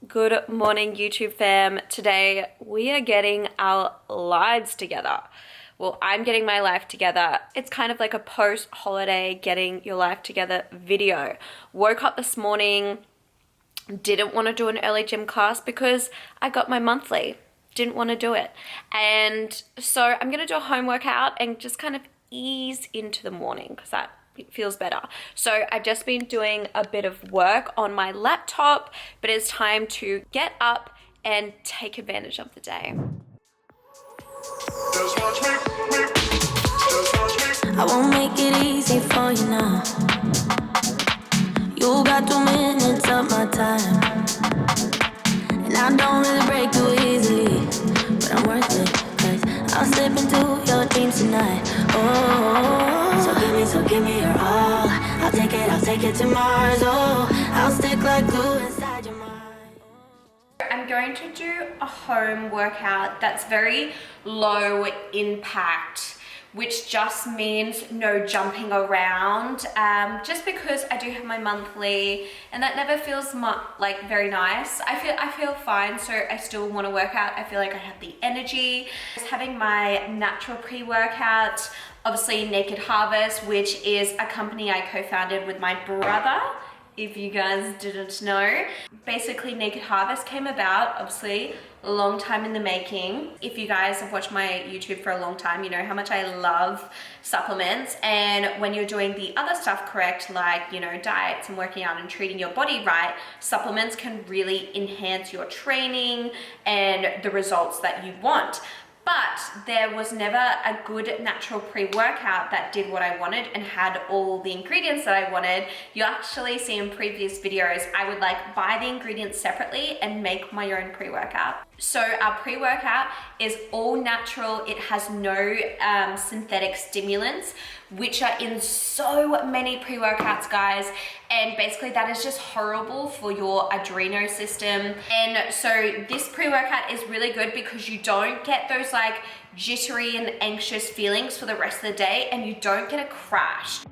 Good morning, YouTube fam. Today we are getting our lives together. Well, I'm getting my life together. It's kind of like a post-holiday getting your life together video. Woke up this morning, didn't want to do an early gym class because I got my monthly. Didn't want to do it. And so I'm going to do a home workout and just kind of ease into the morning because that feels better. So I've just been doing a bit of work on my laptop, but it's time to get up and take advantage of the day. I won't make it easy for you now. You got 2 minutes of my time, and I don't really break too easily, but I'm worth it, 'cause I'll slip into your dreams tonight. Oh, so give me your all. I'll take it to Mars. Oh, I'll stick like glue inside your mind. I'm going to do a home workout that's very low impact, which just means no jumping around, just because I do have my monthly and that never feels like very nice. I feel fine, so I still want to work out. I feel like I have the energy. Just having my natural pre-workout, obviously Naked Harvest, which is a company I co-founded with my brother. If you guys didn't know, basically Naked Harvest came about, obviously, a long time in the making. If you guys have watched my YouTube for a long time, you know how much I love supplements. And when you're doing the other stuff correct, like, you know, diets and working out and treating your body right, supplements can really enhance your training and the results that you want. But there was never a good natural pre-workout that did what I wanted and had all the ingredients that I wanted. You actually see in previous videos, I would like buy the ingredients separately and make my own pre-workout. So our pre-workout is all natural. It has no synthetic stimulants, which are in so many pre-workouts, guys. And basically that is just horrible for your adrenal system. And so this pre-workout is really good because you don't get those like jittery and anxious feelings for the rest of the day, and you don't get a crash.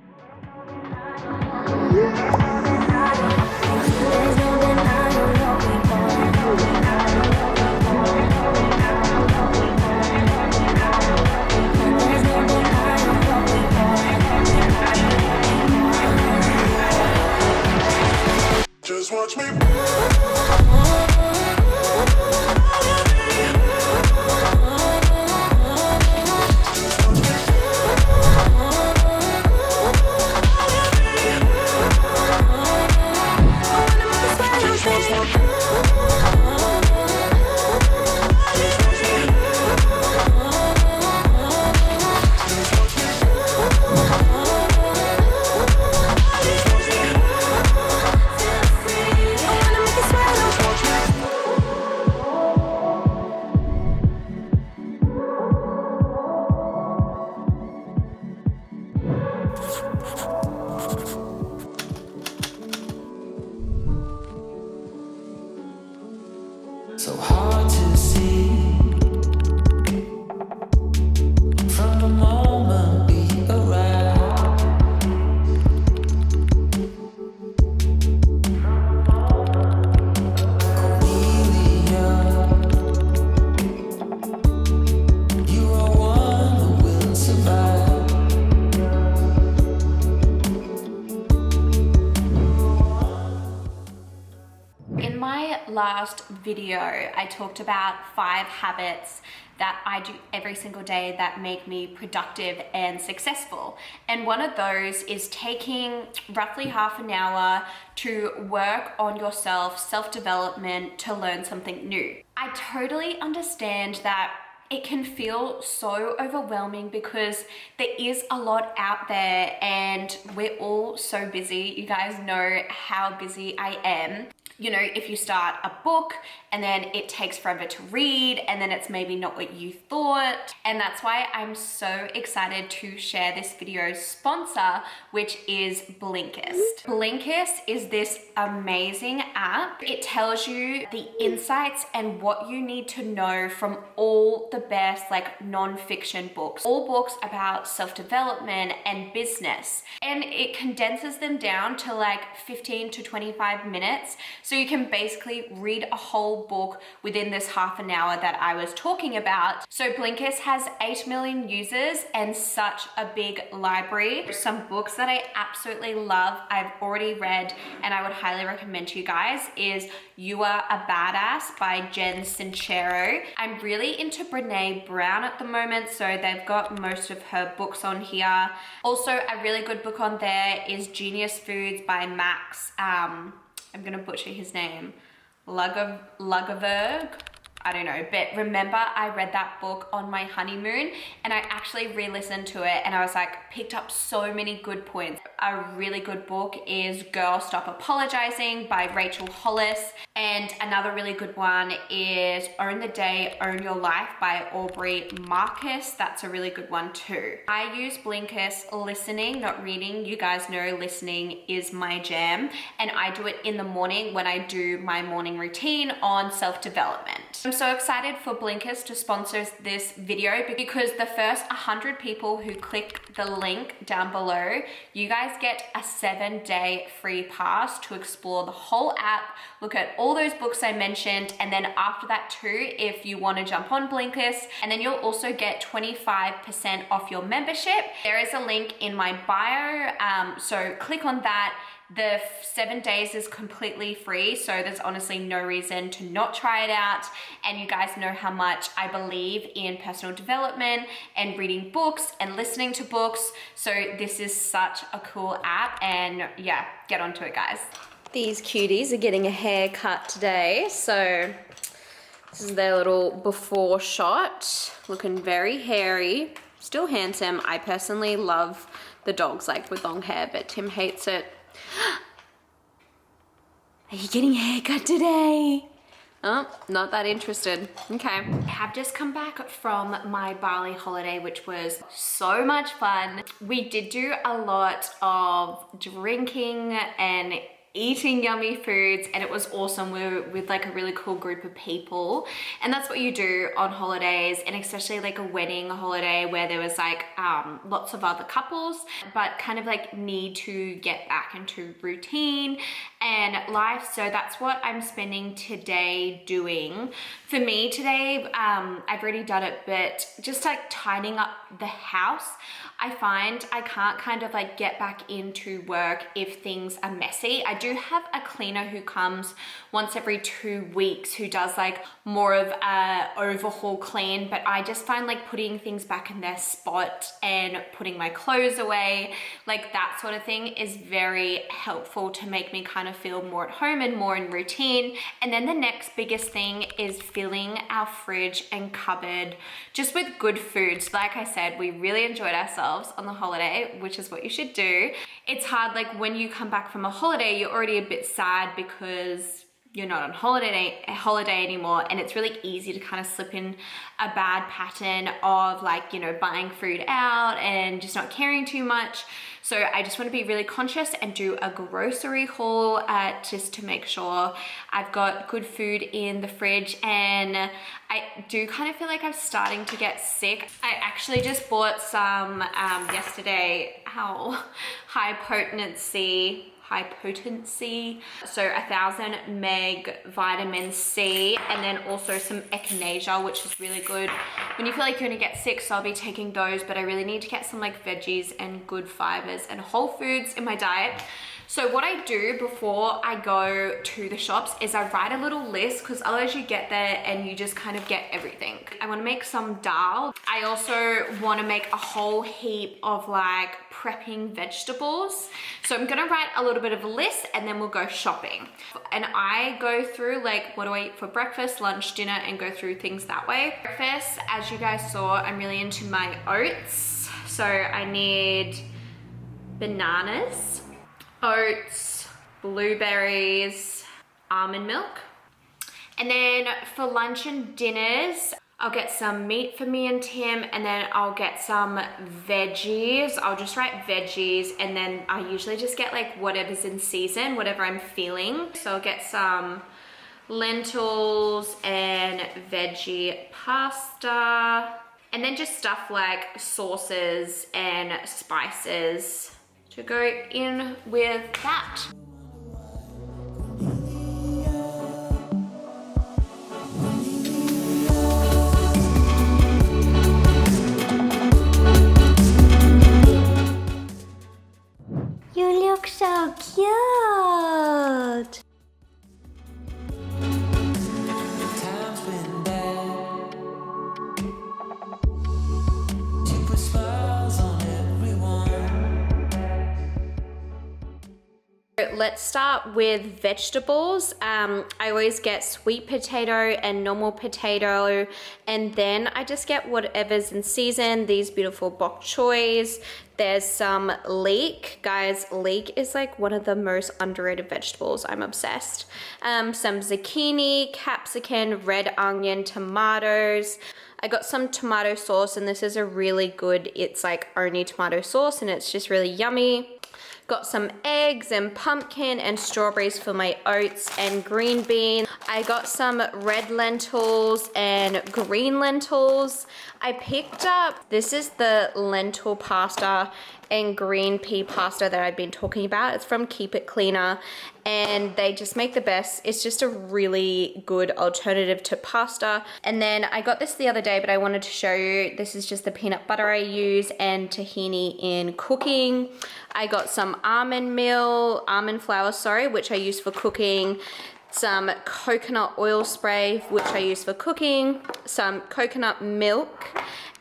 Just watch me. So hard to see from the moment we arrive. Cornelia, you are one who will survive. In my last video, I talked about 5 habits that I do every single day that make me productive and successful. And one of those is taking roughly half an hour to work on yourself, self-development, to learn something new. I totally understand that it can feel so overwhelming because there is a lot out there and we're all so busy. You guys know how busy I am. You know, if you start a book and then it takes forever to read and then it's maybe not what you thought. And that's why I'm so excited to share this video's sponsor, which is Blinkist. Blinkist is this amazing app. It tells you the insights and what you need to know from all the best like non-fiction books, all books about self-development and business. And it condenses them down to like 15 to 25 minutes. So you can basically read a whole book within this half an hour that I was talking about. So Blinkist has 8 million users and such a big library. Some books that I absolutely love, I've already read, and I would highly recommend to you guys is You Are a Badass by Jen Sincero. I'm really into Brene Brown at the moment, so they've got most of her books on here. Also, a really good book on there is Genius Foods by Max. I'm gonna butcher his name. Lugaverg. I don't know, but remember I read that book on my honeymoon and I actually re-listened to it and I was like, picked up so many good points. A really good book is Girl Stop Apologizing by Rachel Hollis. And another really good one is Own the Day, Own Your Life by Aubrey Marcus. That's a really good one too. I use Blinkist listening, not reading. You guys know listening is my jam. And I do it in the morning when I do my morning routine on self-development. I'm so excited for Blinkist to sponsor this video because the first 100 people who click the link down below, you guys get a 7-day free pass to explore the whole app, look at all those books I mentioned, and then after that too, if you want to jump on Blinkist, and then you'll also get 25% off your membership. There is a link in my bio, so click on that. The 7 days is completely free, so there's honestly no reason to not try it out. And you guys know how much I believe in personal development and reading books and listening to books. So this is such a cool app, and yeah, get onto it, guys. These cuties are getting a haircut today, so this is their little before shot, looking very hairy, still handsome. I personally love the dogs like with long hair, but Tim hates it. Are you getting a haircut today? Oh, not that interested. Okay. I have just come back from my Bali holiday, which was so much fun. We did do a lot of drinking and eating yummy foods, and it was awesome. We were with like a really cool group of people, and that's what you do on holidays, and especially like a wedding holiday where there was like lots of other couples, but kind of like need to get back into routine and life. So that's what I'm spending today doing. For me today, I've already done it, but just like tidying up the house. I find I can't kind of like get back into work if things are messy. I do have a cleaner who comes once every 2 weeks who does like more of a overhaul clean, but I just find like putting things back in their spot and putting my clothes away, like that sort of thing is very helpful to make me kind of feel more at home and more in routine. And then the next biggest thing is filling our fridge and cupboard just with good foods. Like I said, we really enjoyed ourselves on the holiday, which is what you should do. It's hard, like when you come back from a holiday, you're already a bit sad because you're not on holiday anymore, and it's really easy to kind of slip in a bad pattern of like, you know, buying food out and just not caring too much. So I just want to be really conscious and do a grocery haul just to make sure I've got good food in the fridge. And I do kind of feel like I'm starting to get sick. I actually just bought some yesterday, high potency, so 1000 meg vitamin C, and then also some echinacea, which is really good when you feel like you're gonna get sick. So I'll be taking those, but I really need to get some like veggies and good fibers and whole foods in my diet. So what I do before I go to the shops is I write a little list, because otherwise you get there and you just kind of get everything. I want to make some dal. I also want to make a whole heap of like prepping vegetables. So I'm going to write a little bit of a list and then we'll go shopping. And I go through like, what do I eat for breakfast, lunch, dinner, and go through things that way. Breakfast, as you guys saw, I'm really into my oats. So I need bananas, oats, blueberries, almond milk. And then for lunch and dinners, I'll get some meat for me and Tim, and then I'll get some veggies. I'll just write veggies, and then I usually just get like whatever's in season, whatever I'm feeling. So I'll get some lentils and veggie pasta, and then just stuff like sauces and spices to go in with that. let's start with vegetables. I always get sweet potato and normal potato, and then I just get whatever's in season. These beautiful bok choys. There's some leek. Guys, leek is like one of the most underrated vegetables. I'm obsessed. Some zucchini, capsicum, red onion, tomatoes. I got some tomato sauce, and this is a really good, it's like only tomato sauce, and it's just really yummy. Got some eggs and pumpkin and strawberries for my oats and green beans. I got some red lentils and green lentils. I picked up, this is the lentil pasta and green pea pasta that I've been talking about. It's from Keep It Cleaner, and they just make the best. It's just a really good alternative to pasta. And then I got this the other day, but I wanted to show you, this is just the peanut butter I use and tahini in cooking. I got some almond flour, which I use for cooking. Some coconut oil spray, which I use for cooking. Some coconut milk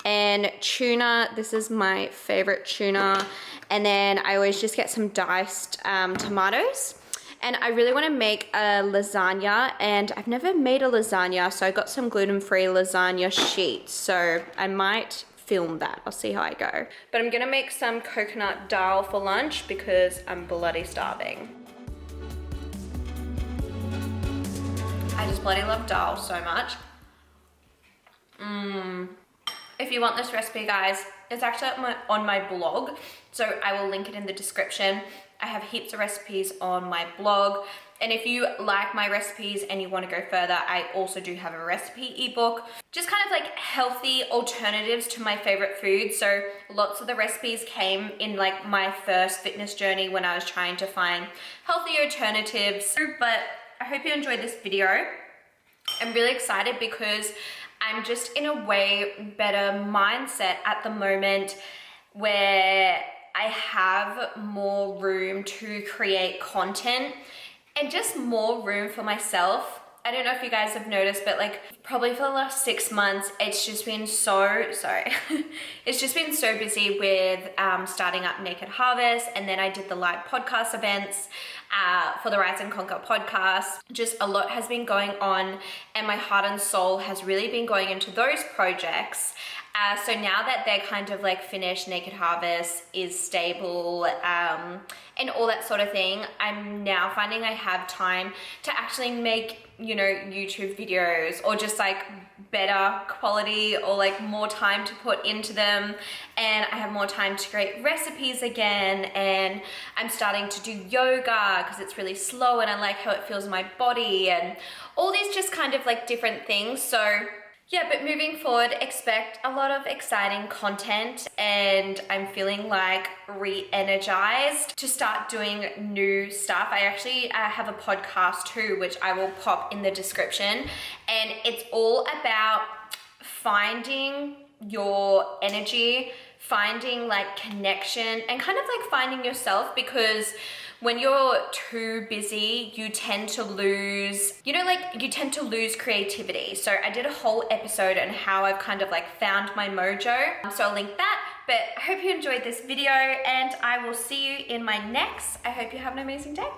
and tuna. This is my favorite tuna. And then I always just get some diced tomatoes. And I really want to make a lasagna, and I've never made a lasagna, so I got some gluten-free lasagna sheets. So I might film that. I'll see how I go. But I'm gonna make some coconut dal for lunch because I'm bloody starving. I just bloody love dal so much. If you want this recipe, guys, it's actually on my blog, so I will link it in the description. I have heaps of recipes on my blog, and if you like my recipes and you want to go further, I also do have a recipe ebook, just kind of like healthy alternatives to my favorite foods. So lots of the recipes came in like my first fitness journey when I was trying to find healthy alternatives. But I hope you enjoyed this video. I'm really excited because I'm just in a way better mindset at the moment where I have more room to create content and just more room for myself. I don't know if you guys have noticed, but like probably for the last 6 months, it's just been it's just been so busy with starting up Naked Harvest, and then I did the live podcast events for the Rise and Conquer podcast. Just a lot has been going on, and my heart and soul has really been going into those projects. So now that they're kind of like finished, Naked Harvest is stable, and all that sort of thing, I'm now finding I have time to actually make, you know, YouTube videos, or just like better quality, or like more time to put into them, and I have more time to create recipes again, and I'm starting to do yoga because it's really slow and I like how it feels in my body, and all these just kind of like different things. So yeah, but moving forward, expect a lot of exciting content, and I'm feeling like re-energized to start doing new stuff. I actually have a podcast too, which I will pop in the description, and it's all about finding your energy, finding like connection, and kind of like finding yourself, because when you're too busy, you tend to lose, you tend to lose creativity. So I did a whole episode on how I've kind of like found my mojo. So I'll link that, but I hope you enjoyed this video, and I will see you in my next. I hope you have an amazing day.